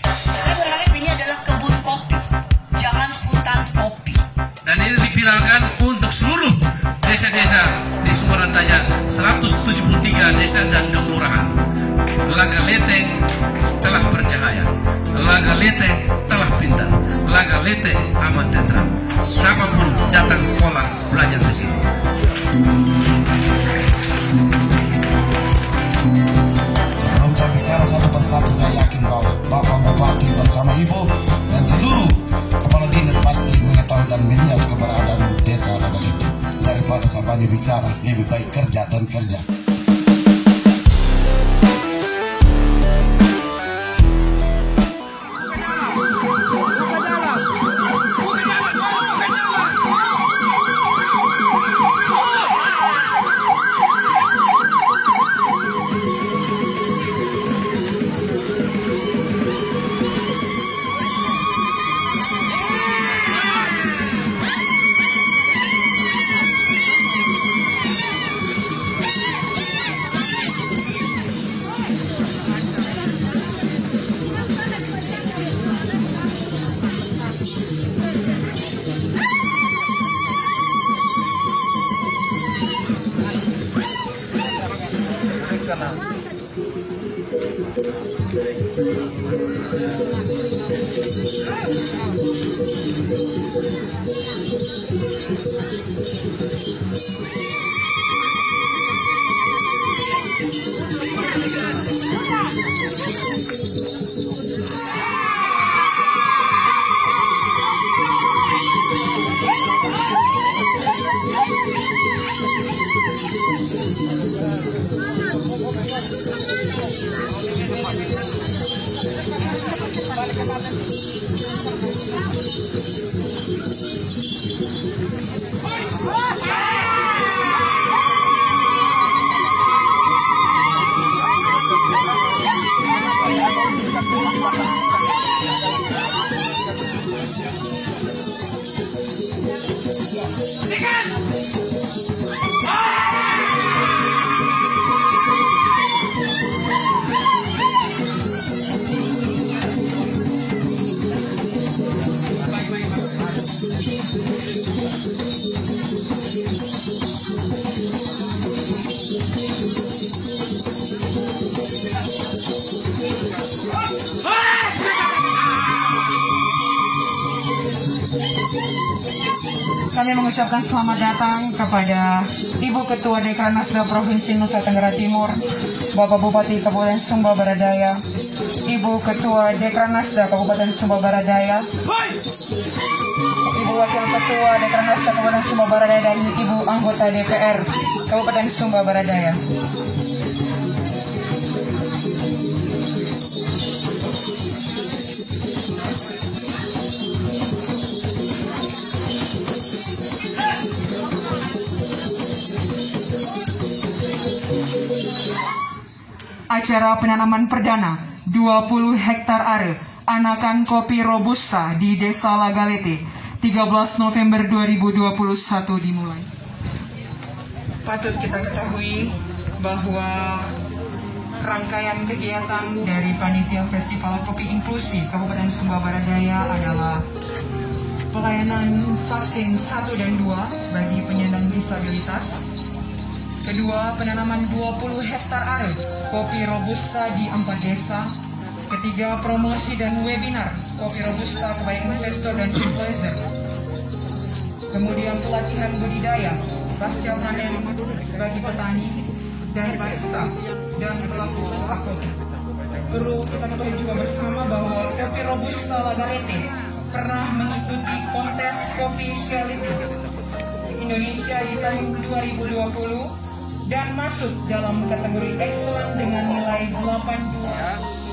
Saya berharap ini adalah kebun kopi, jangan hutan kopi. Dan ini dipiralkan untuk seluruh desa-desa di Sumber Rantaya, 173 desa dan kelurahan. Laga Leteng telah bercahaya, Laga Leteng telah pintar, Laga Leteng aman tentram. Siapapun datang sekolah belajar di sini. Sebelum saya bicara satu persatu, saya yakin bahwa Bapak Bupati bersama Ibu dan seluruh kepala dinas pasti mengetahui dan melihat keberadaan desa Laga Leteng. Daripada saya banyak bicara, lebih baik kerja dan kerja. Kami mengucapkan selamat datang kepada Ibu Ketua Dekranasda Provinsi Nusa Tenggara Timur, Bapak Bupati Kabupaten Sumba Baradaya, Ibu Ketua Dekranasda Kabupaten Sumba Baradaya, Ibu Wakil Ketua Dekranasda Kabupaten Sumba Baradaya, dan Ibu Anggota DPR Kabupaten Sumba Baradaya. Acara penanaman perdana 20 hektar are anakan kopi Robusta di Desa Laga Leteng 13 November 2021 dimulai. Patut kita ketahui bahwa rangkaian kegiatan dari Panitia Festival Kopi Inklusi Kabupaten Sumba Baradaya adalah pelayanan vaksin 1 dan 2 bagi penyandang disabilitas. Kedua, penanaman 20 hektar are kopi Robusta di 4 desa. Ketiga, promosi dan webinar kopi Robusta kepada investor dan influencer. Kemudian pelatihan budidaya pasca panen bagi petani dan barista dan pelaku usaha kopi. Perlu kita ketahui juga bersama bahwa kopi Robusta Laga Leteng pernah mengikuti kontes kopi specialty Indonesia di tahun 2020 dan masuk dalam kategori excellent dengan nilai 82.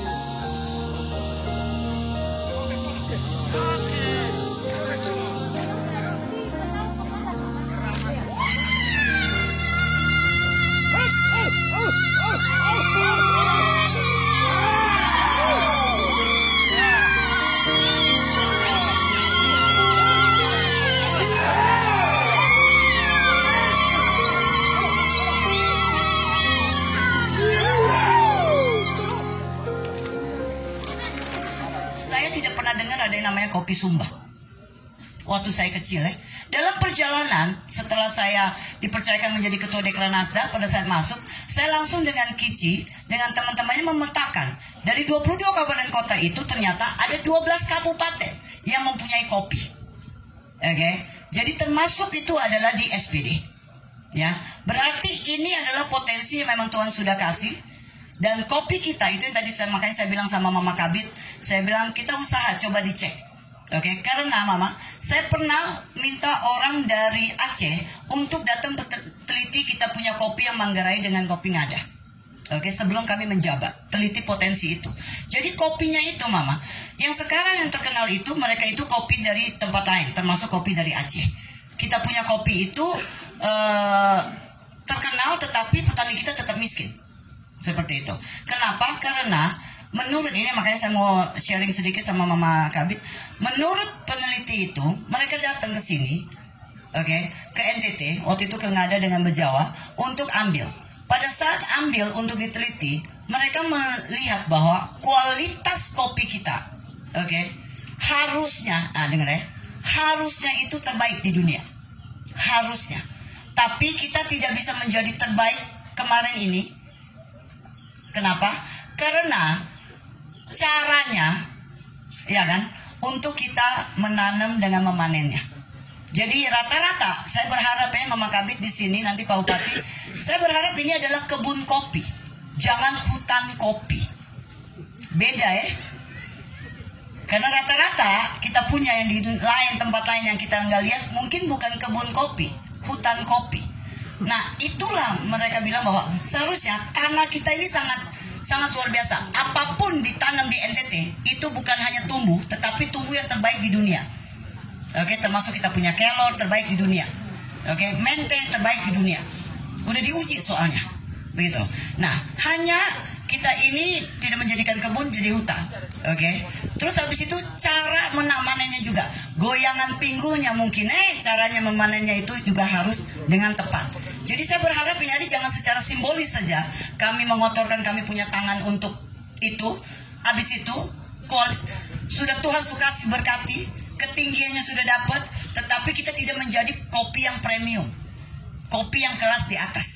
Saya tidak pernah dengar ada yang namanya kopi Sumba. Waktu saya kecil ya. Dalam perjalanan, setelah saya dipercayakan menjadi ketua Dekranasda, pada saat masuk, saya langsung dengan Kici, dengan teman-temannya memetakan. Dari 22 kabupaten kota itu ternyata ada 12 kabupaten yang mempunyai kopi. Oke, jadi termasuk itu adalah di SPD. Ya, berarti ini adalah potensi yang memang Tuhan sudah kasih. Dan kopi kita itu yang tadi makanya saya bilang sama Mama Kabit, saya bilang kita usaha coba dicek. Oke, karena Mama, saya pernah minta orang dari Aceh untuk datang teliti kita punya kopi yang Manggarai dengan kopi Ngada. Oke, sebelum kami menjabat, teliti potensi itu. Jadi kopinya itu Mama, yang sekarang yang terkenal itu mereka itu kopi dari tempat lain, termasuk kopi dari Aceh. Kita punya kopi itu terkenal, tetapi petani kita tetap miskin. Seperti itu. Kenapa? Karena menurut ini, makanya saya mau sharing sedikit sama Mama Kabit. Menurut peneliti itu, mereka datang ke sini, oke, ke NTT, waktu itu ke Ngada dengan Bejawa, untuk ambil. Pada saat ambil untuk diteliti, mereka melihat bahwa kualitas kopi kita, oke, harusnya, dengar ya, harusnya itu terbaik di dunia. Harusnya. Tapi kita tidak bisa menjadi terbaik kemarin ini. Kenapa? Karena caranya, ya kan, untuk kita menanam dengan memanennya. Jadi rata-rata, saya berharap ya Mama Kabit di sini nanti Pak Bupati, saya berharap ini adalah kebun kopi, jangan hutan kopi. Beda ya. Karena rata-rata kita punya yang di lain tempat lain yang kita nggak lihat, mungkin bukan kebun kopi, hutan kopi. Nah itulah mereka bilang bahwa seharusnya tanah kita ini sangat luar biasa. Apapun ditanam di NTT itu bukan hanya tumbuh, tetapi tumbuh yang terbaik di dunia. Oke, termasuk kita punya kelor terbaik di dunia. Oke, mente terbaik di dunia. Udah diuji soalnya. Begitu. Nah, hanya kita ini tidak menjadikan kebun jadi hutan. Oke. Terus habis itu cara memanennya juga. Goyangan pinggulnya mungkin caranya memanennya itu juga harus dengan tepat. Jadi saya berharap ini hari jangan secara simbolis saja kami mengotorkan kami punya tangan untuk itu. Habis itu sudah Tuhan suka berkati, ketinggiannya sudah dapat, tetapi kita tidak menjadi kopi yang premium, kopi yang kelas di atas.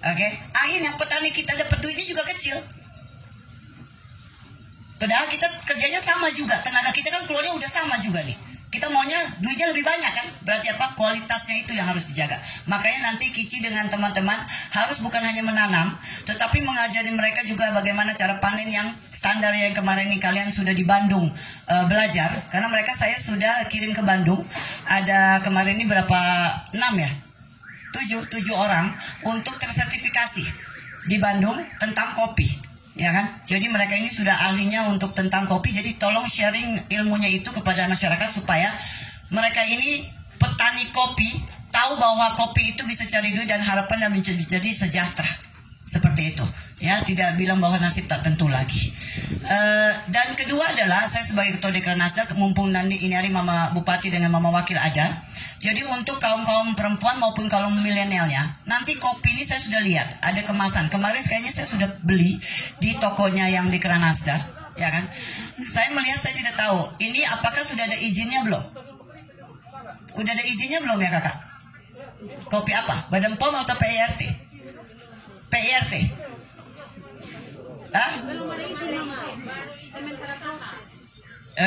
Oke, akhirnya petani kita dapat duitnya juga kecil. Padahal kita kerjanya sama juga, tenaga kita kan keluarnya udah sama juga nih. Kita maunya duitnya lebih banyak kan? Berarti apa? Kualitasnya itu yang harus dijaga. Makanya nanti Kici dengan teman-teman harus bukan hanya menanam, tetapi mengajari mereka juga bagaimana cara panen yang standar yang kemarin ini kalian sudah di Bandung belajar. Karena mereka saya sudah kirim ke Bandung. Ada kemarin ini berapa? 6 ya? 7 orang untuk tersertifikasi di Bandung tentang kopi. Ya kan? Jadi mereka ini sudah ahlinya untuk tentang kopi. Jadi tolong sharing ilmunya itu kepada masyarakat supaya mereka ini petani kopi tahu bahwa kopi itu bisa cari duit dan harapan dan menjadi sejahtera. Seperti itu. Ya, tidak bilang bahwa nasib tak tentu lagi. Dan kedua adalah saya sebagai ketua Dekranasda, mumpung nanti ini hari Mama Bupati dengan Mama Wakil ada. Jadi untuk kaum-kaum perempuan maupun kaum milenialnya, nanti kopi ini saya sudah lihat ada kemasan. Kemarin kayaknya saya sudah beli di tokonya yang di Dekranasda, ya kan? Saya melihat, saya tidak tahu ini apakah sudah ada izinnya belum? Udah ada izinnya belum ya kakak? Kopi apa? Badan POM atau PIRT? PIRT? Hah?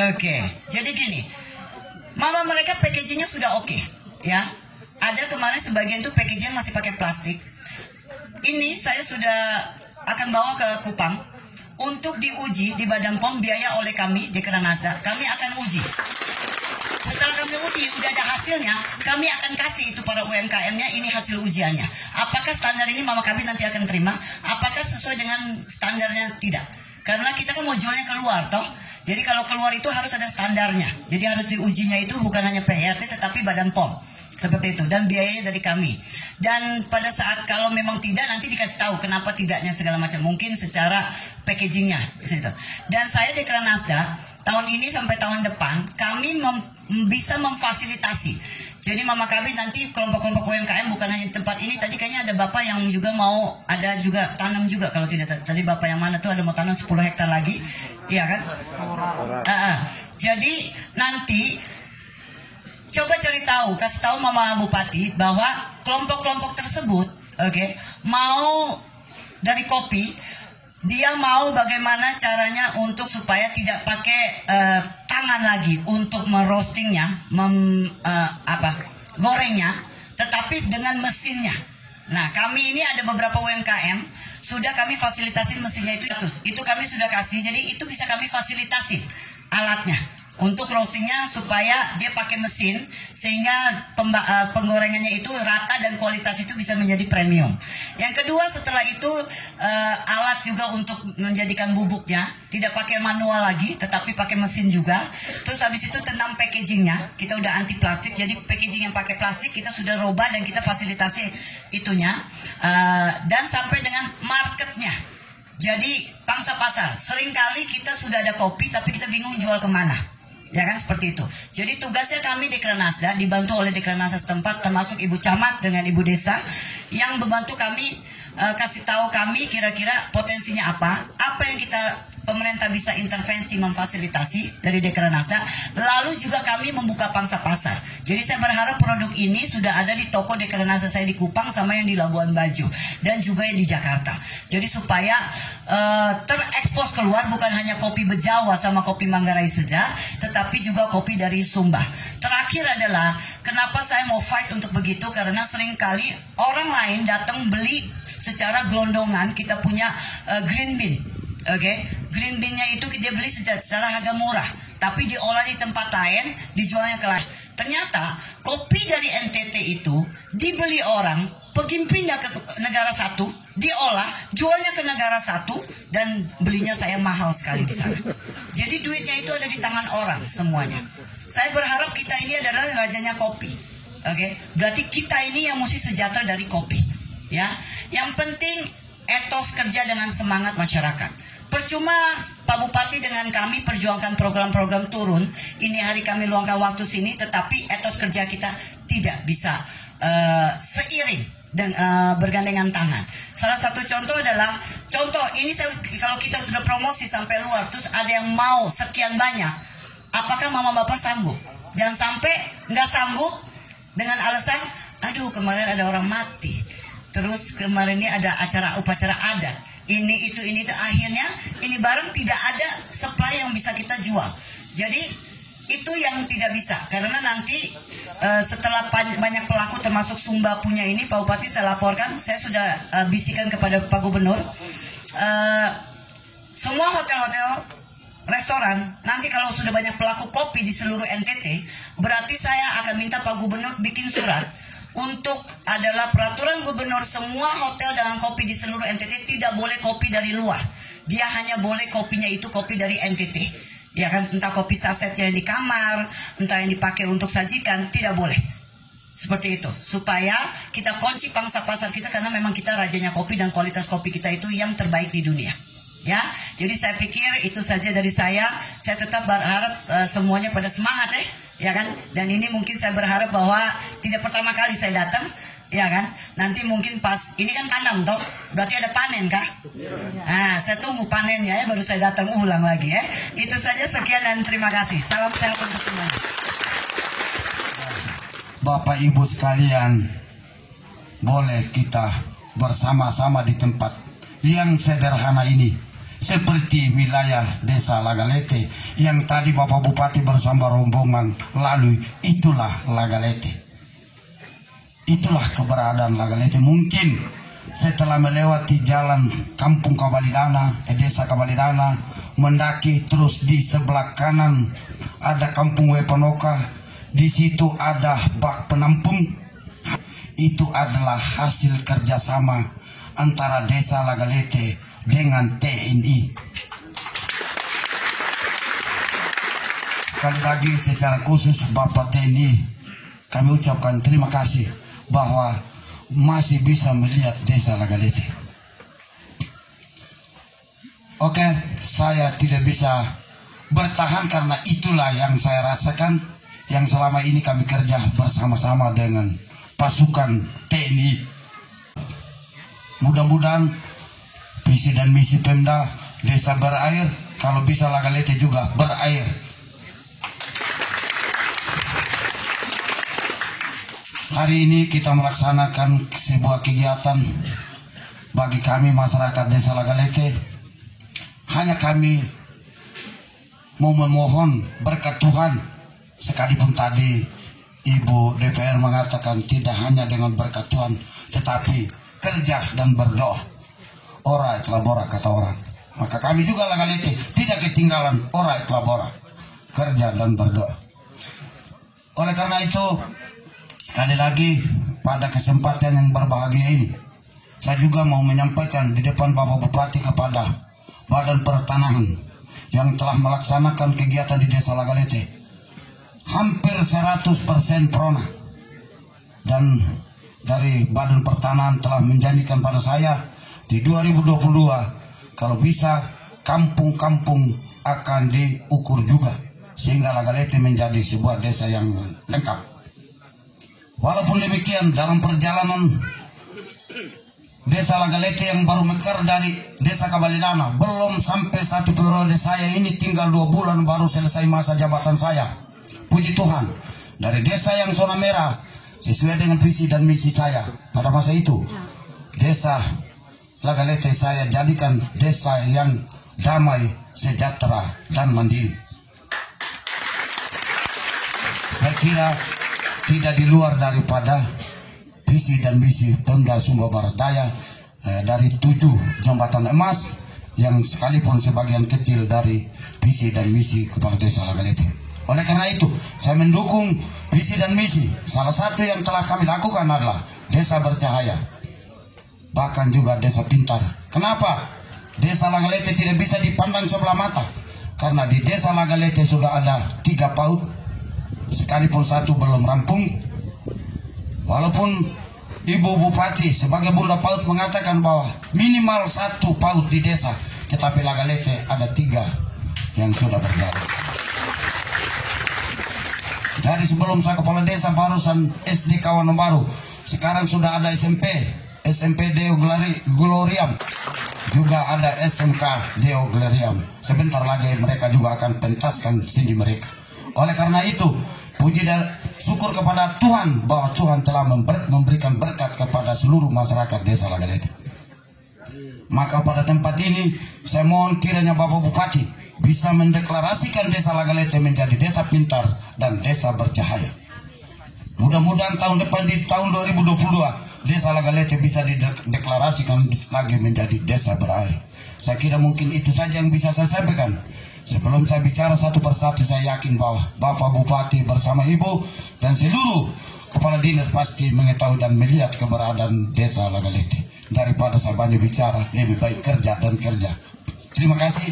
Oke, jadi gini. Mama mereka packagingnya sudah oke, ya. Ada kemarin sebagian itu packaging masih pakai plastik. Ini saya sudah akan bawa ke Kupang untuk diuji di Badan POM, biaya oleh kami di Dekranasda. Kami akan uji. Setelah kami uji, udah ada hasilnya, kami akan kasih itu para UMKM-nya, ini hasil ujiannya. Apakah standar ini Mama kami nanti akan terima? Apakah sesuai dengan standarnya? Tidak. Karena kita kan mau jualnya keluar, toh. Jadi kalau keluar itu harus ada standarnya. Jadi harus diujinya itu bukan hanya PIRT tetapi Badan POM. Seperti itu. Dan biayanya dari kami. Dan pada saat kalau memang tidak, nanti dikasih tahu kenapa tidaknya segala macam. Mungkin secara packagingnya. Dan saya Dekranasda tahun ini sampai tahun depan kami bisa memfasilitasi. Jadi Mama Kabit nanti kelompok-kelompok UMKM bukan hanya di tempat ini. Tadi kayaknya ada Bapak yang juga mau ada juga tanam juga kalau tidak. Tadi Bapak yang mana tuh ada mau tanam 10 hektar lagi. Iya kan? Jadi nanti coba cari tahu, kasih tahu Mama Bupati bahwa kelompok-kelompok tersebut, mau dari kopi, dia mau bagaimana caranya untuk supaya tidak pakai tangan lagi untuk merostingnya, gorengnya, tetapi dengan mesinnya. Nah, kami ini ada beberapa UMKM sudah kami fasilitasi mesinnya itu kami sudah kasih, jadi itu bisa kami fasilitasi alatnya untuk roastingnya supaya dia pakai mesin sehingga penggorengannya itu rata dan kualitas itu bisa menjadi premium. Yang kedua setelah itu alat juga untuk menjadikan bubuknya tidak pakai manual lagi tetapi pakai mesin juga. Terus habis itu tentang packagingnya kita udah anti plastik, jadi packaging yang pakai plastik kita sudah robah dan kita fasilitasi itunya dan sampai dengan marketnya. Jadi pangsa pasar seringkali kita sudah ada kopi tapi kita bingung jual kemana. Ya kan seperti itu. Jadi tugasnya kami Dekranasda dibantu oleh Dekranasda setempat termasuk Ibu Camat dengan Ibu Desa yang membantu kami kasih tahu kami kira-kira potensinya apa yang kita pemerintah bisa intervensi memfasilitasi dari Dekranasda. Lalu juga kami membuka pangsa pasar. Jadi saya berharap produk ini sudah ada di toko Dekranasda saya di Kupang sama yang di Labuan Bajo dan juga yang di Jakarta. Jadi supaya terekspos keluar bukan hanya kopi Bejawa sama kopi Manggarai saja, tetapi juga kopi dari Sumba. Terakhir adalah kenapa saya mau fight untuk begitu, karena seringkali orang lain datang beli secara gelondongan. Kita punya green bean, green bean-nya itu dia beli secara harga murah, tapi diolah di tempat lain, dijualnya ke lain. Ternyata kopi dari NTT itu dibeli orang, pergi pindah ke negara satu, diolah, jualnya ke negara satu, dan belinya saya mahal sekali di sana. Jadi duitnya itu ada di tangan orang semuanya. Saya berharap kita ini adalah rajanya kopi, berarti kita ini yang mesti sejahtera dari kopi, ya. Yang penting etos kerja dengan semangat masyarakat. Percuma Pak Bupati dengan kami perjuangkan program-program turun. Ini hari kami luangkan waktu sini, tetapi etos kerja kita tidak bisa seiring dan bergandengan tangan. Salah satu contoh adalah ini kalau kita sudah promosi sampai luar, terus ada yang mau sekian banyak, apakah mama bapak sanggup? Jangan sampai nggak sanggup dengan alasan, aduh kemarin ada orang mati, terus kemarin ini ada upacara adat. Ini itu akhirnya ini barang tidak ada supply yang bisa kita jual. Jadi itu yang tidak bisa, karena nanti setelah banyak pelaku termasuk Sumba punya ini, Pak Bupati saya laporkan, saya sudah bisikan kepada Pak Gubernur, semua hotel-hotel, restoran, nanti kalau sudah banyak pelaku kopi di seluruh NTT, berarti saya akan minta Pak Gubernur bikin surat untuk adalah peraturan gubernur, semua hotel dengan kopi di seluruh NTT tidak boleh kopi dari luar. Dia hanya boleh kopinya itu kopi dari NTT. Ya kan, entah kopi saset yang di kamar, entah yang dipakai untuk sajikan, tidak boleh. Seperti itu, supaya kita kunci pangsa pasar kita, karena memang kita rajanya kopi dan kualitas kopi kita itu yang terbaik di dunia. Ya, jadi saya pikir itu saja dari saya. Saya tetap berharap semuanya pada semangat ya kan. Dan ini mungkin saya berharap bahwa tidak pertama kali saya datang, ya kan. Nanti mungkin pas ini kan tanam toh, berarti ada panen kah? Nah, saya tunggu panennya ya, baru saya datang ulang lagi ya. Itu saja, sekian dan terima kasih. Salam sehat untuk semuanya. Bapak Ibu sekalian, boleh kita bersama-sama di tempat yang sederhana ini, seperti wilayah Desa Lagalete yang tadi Bapak Bupati bersama rombongan lalu. Itulah Lagalete, itulah keberadaan Lagalete. Mungkin setelah melewati jalan Kampung Kabalidana, Desa Kabalidana, mendaki terus di sebelah kanan ada Kampung Wepanoka, di situ ada bak penampung. Itu adalah hasil kerjasama antara Desa Lagalete dengan TNI. Sekali lagi secara khusus Bapak TNI, kami ucapkan terima kasih bahwa masih bisa melihat Desa Lagalete. Oke, saya tidak bisa bertahan karena itulah yang saya rasakan, yang selama ini kami kerja bersama-sama dengan pasukan TNI. Mudah-mudahan visi dan misi Pemda desa berair, kalau bisa Lagalete juga berair. Hari ini kita melaksanakan sebuah kegiatan bagi kami masyarakat desa Lagalete. Hanya kami mau memohon berkat Tuhan, sekalipun tadi Ibu DPR mengatakan tidak hanya dengan berkat Tuhan, tetapi kerja dan berdoa. Ora et labora kata orang. Maka kami juga Lagalete tidak ketinggalan ora et labora, kerja dan berdoa. Oleh karena itu, sekali lagi pada kesempatan yang berbahagia ini, saya juga mau menyampaikan di depan Bapak Bupati kepada Badan Pertanahan yang telah melaksanakan kegiatan di Desa Lagalete hampir 100% prona, dan dari Badan Pertanahan telah menjanjikan pada saya di 2022 kalau bisa kampung-kampung akan diukur juga sehingga Lagalete menjadi sebuah desa yang lengkap. Walaupun demikian, dalam perjalanan Desa Lagalete yang baru mekar dari Desa Kabalidana, belum sampai 1 periode saya ini, tinggal 2 bulan baru selesai masa jabatan saya. Puji Tuhan, dari desa yang zona merah sesuai dengan visi dan misi saya pada masa itu, Desa Lagalete saya jadikan desa yang damai, sejahtera, dan mandiri. Saya kira tidak di luar daripada visi dan misi Pemda Sumba Barat Daya dari 7 jembatan emas yang sekalipun sebagian kecil dari visi dan misi kepala desa Lagalete. Oleh karena itu, saya mendukung visi dan misi. Salah satu yang telah kami lakukan adalah desa bercahaya, bahkan juga desa pintar. Kenapa Desa Lagalete tidak bisa dipandang sebelah mata? Karena di Desa Lagalete sudah ada 3 PAUD, sekalipun 1 belum rampung. Walaupun Ibu Bupati sebagai Bunda PAUD mengatakan bahwa minimal 1 PAUD di desa, tetapi Lagalete ada 3 yang sudah berjalan. Dari sebelum saya kepala desa barusan SD Kawanan Baru, sekarang sudah ada SMP Deo Gloriam, juga ada SMK Deo Gloriam. Sebentar lagi mereka juga akan pentaskan tinggi mereka. Oleh karena itu, puji dan syukur kepada Tuhan bahwa Tuhan telah memberikan berkat kepada seluruh masyarakat Desa Lagalete. Maka pada tempat ini saya mohon kiranya Bapak Bupati bisa mendeklarasikan Desa Lagalete menjadi desa pintar dan desa bercahaya. Mudah-mudahan tahun depan di tahun 2022 Desa Lagalete bisa dideklarasikan lagi menjadi desa berair. Saya kira mungkin itu saja yang bisa saya sampaikan. Sebelum saya bicara satu persatu, saya yakin bahwa Bapak Bupati bersama Ibu dan seluruh kepala dinas pasti mengetahui dan melihat keberadaan Desa Lagalete. Daripada saya banyak bicara, lebih baik kerja dan kerja. Terima kasih.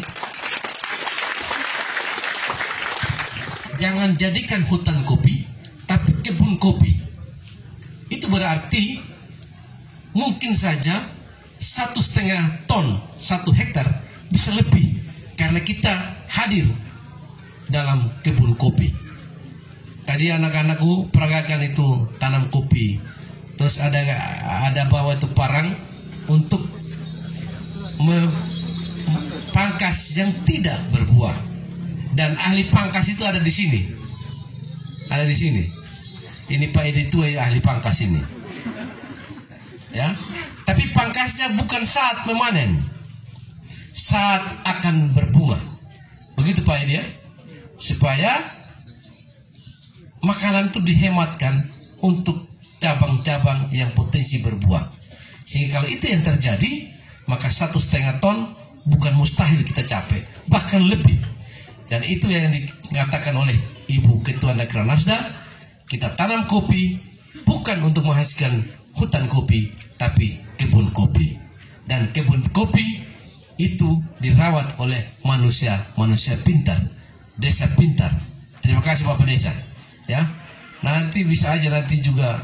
Jangan jadikan hutan kopi, tapi kebun kopi. Itu berarti mungkin saja 1,5 ton 1 hektar bisa lebih karena kita hadir dalam kebun kopi. Tadi anak-anakku peragakan itu tanam kopi, terus ada bawa itu parang untuk pangkas yang tidak berbuah, dan ahli pangkas itu ada di sini, Ini Pak Edi itu ahli pangkas ini. Ya, tapi pangkasnya bukan saat memanen, saat akan berbunga. Begitu Pak Edi ya, supaya makanan itu dihematkan untuk cabang-cabang yang potensi berbuah. Sehingga kalau itu yang terjadi, maka 1,5 ton bukan mustahil kita capai, bahkan lebih. Dan itu yang dikatakan oleh Ibu Ketua Nakranasda, kita tanam kopi bukan untuk menghasilkan hutan kopi, tapi kebun kopi. Dan kebun kopi itu dirawat oleh manusia pintar, desa pintar. Terima kasih Bapak Desa. Ya, nanti bisa aja nanti juga.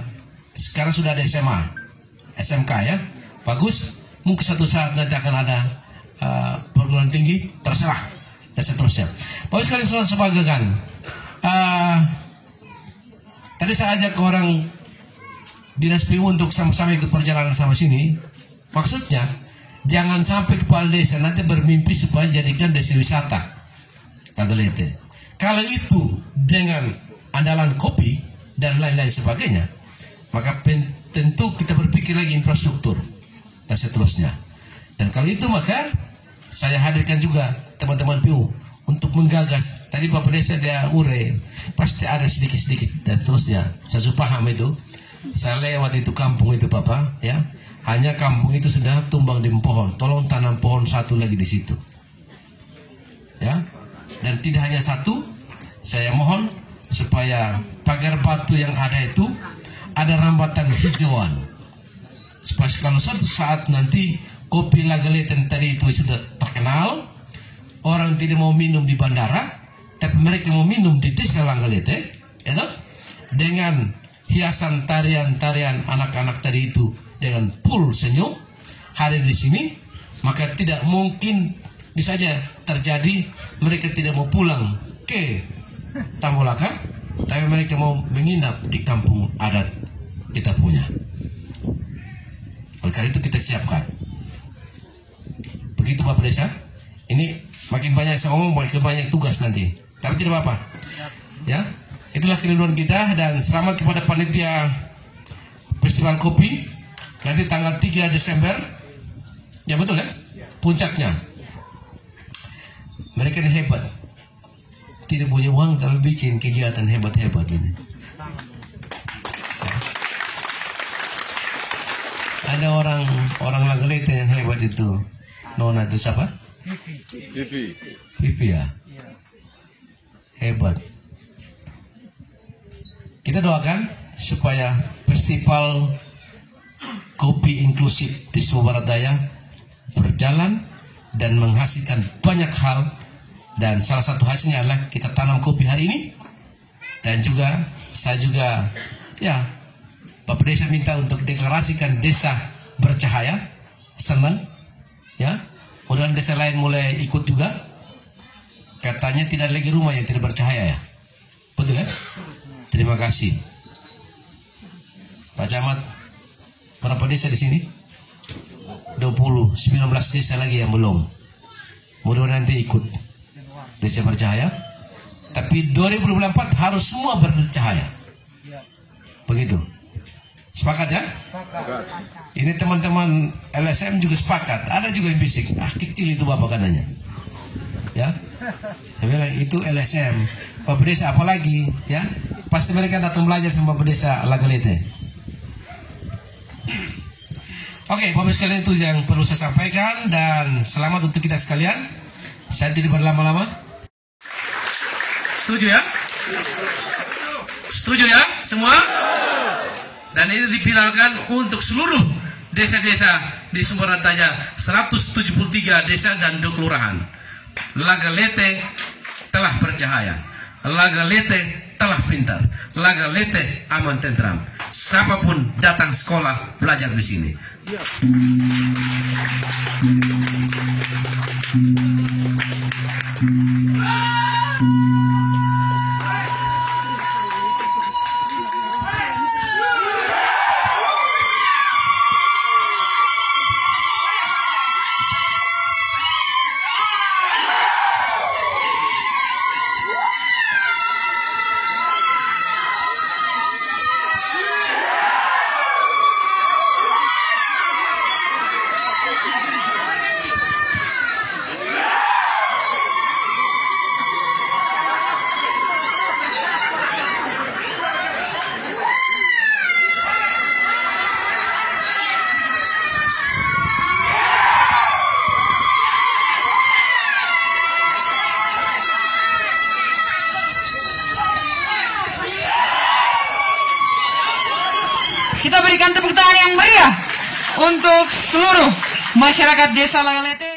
Sekarang sudah ada SMA, SMK ya, bagus. Mungkin satu saat nanti akan ada perguruan tinggi, terserah dan seterusnya. Bapak sekali sebagaimana Tadi saya ajak orang dinas PU untuk sama-sama ikut perjalanan sama sini. Maksudnya jangan sampai kepala desa nanti bermimpi supaya jadikan desa wisata Lagalete. Kalau itu dengan andalan kopi dan lain-lain sebagainya, maka tentu kita berpikir lagi infrastruktur dan seterusnya. Dan kalau itu maka saya hadirkan juga teman-teman PU untuk menggagas. Tadi Bapak Desa dia ure, pasti ada sedikit-sedikit dan seterusnya. Saya sudah paham itu. Saya lewat itu kampung itu Bapak, ya. Hanya kampung itu sudah tumbang di pohon. Tolong tanam pohon satu lagi di situ. Ya. Dan tidak hanya satu, saya mohon supaya pagar batu yang ada itu ada rambatan hijauan. Supaya kalau suatu saat nanti kopi Lagalete tadi itu sudah terkenal, orang tidak mau minum di bandara, tapi mereka mau minum di desa Lagalete, ya toh? Dengan hiasan tarian-tarian anak-anak tadi itu dengan full senyum hadir di sini, maka tidak mungkin bisa saja terjadi mereka tidak mau pulang ke Tambolaka, tapi mereka mau menginap di kampung adat kita punya. Oleh karena itu kita siapkan. Begitu Bapak Desa. Ini makin banyak saya ngomong, makin banyak tugas nanti. Tapi tidak apa-apa. Ya, itulah kerinduan kita dan selamat kepada panitia Festival Kopi nanti tanggal 3 Desember. Ya betul ya? Puncaknya. Mereka ini hebat. Tidak punya uang tapi bikin kegiatan hebat-hebat ini. Ada orang Lagalete yang hebat itu. Nona itu siapa? Pipi ya. Hebat. Kita doakan supaya festival kopi inklusif di Sumatera Barat Daya berjalan dan menghasilkan banyak hal. Dan salah satu hasilnya adalah kita tanam kopi hari ini. Dan juga saya juga ya Bapak Desa minta untuk deklarasikan desa bercahaya. Senang ya. Mudah-mudahan desa lain mulai ikut juga. Katanya tidak lagi rumah yang tidak bercahaya ya. Betul ya? Terima kasih. Pak Camat, berapa desa di sini? 19 desa lagi yang belum. Mudah-mudahan nanti ikut desa bercahaya. Tapi 2024 harus semua bercahaya. Begitu. Sepakat ya? Sepakat. Ini teman-teman LSM juga sepakat. Ada juga yang bisik. Kecil itu Bapak katanya. Ya. Saya bilang itu LSM. Bapak Desa apalagi ya? Pasti mereka datang belajar sama Bapak Desa Lagalete. Oke, Bapak sekalian itu yang perlu saya sampaikan dan selamat untuk kita sekalian. Saya tidak berlama-lama. Setuju ya? Setuju ya semua? Dan ini dipiralkan untuk seluruh desa-desa di Sumatera Barat 173 desa dan 2 kelurahan. Lagalete telah bercahaya. Lagalete telah pintar. Lagalete aman tentram. Siapapun datang sekolah belajar di sini. Kita berikan tepuk tangan yang meriah untuk seluruh masyarakat Desa Lagalete.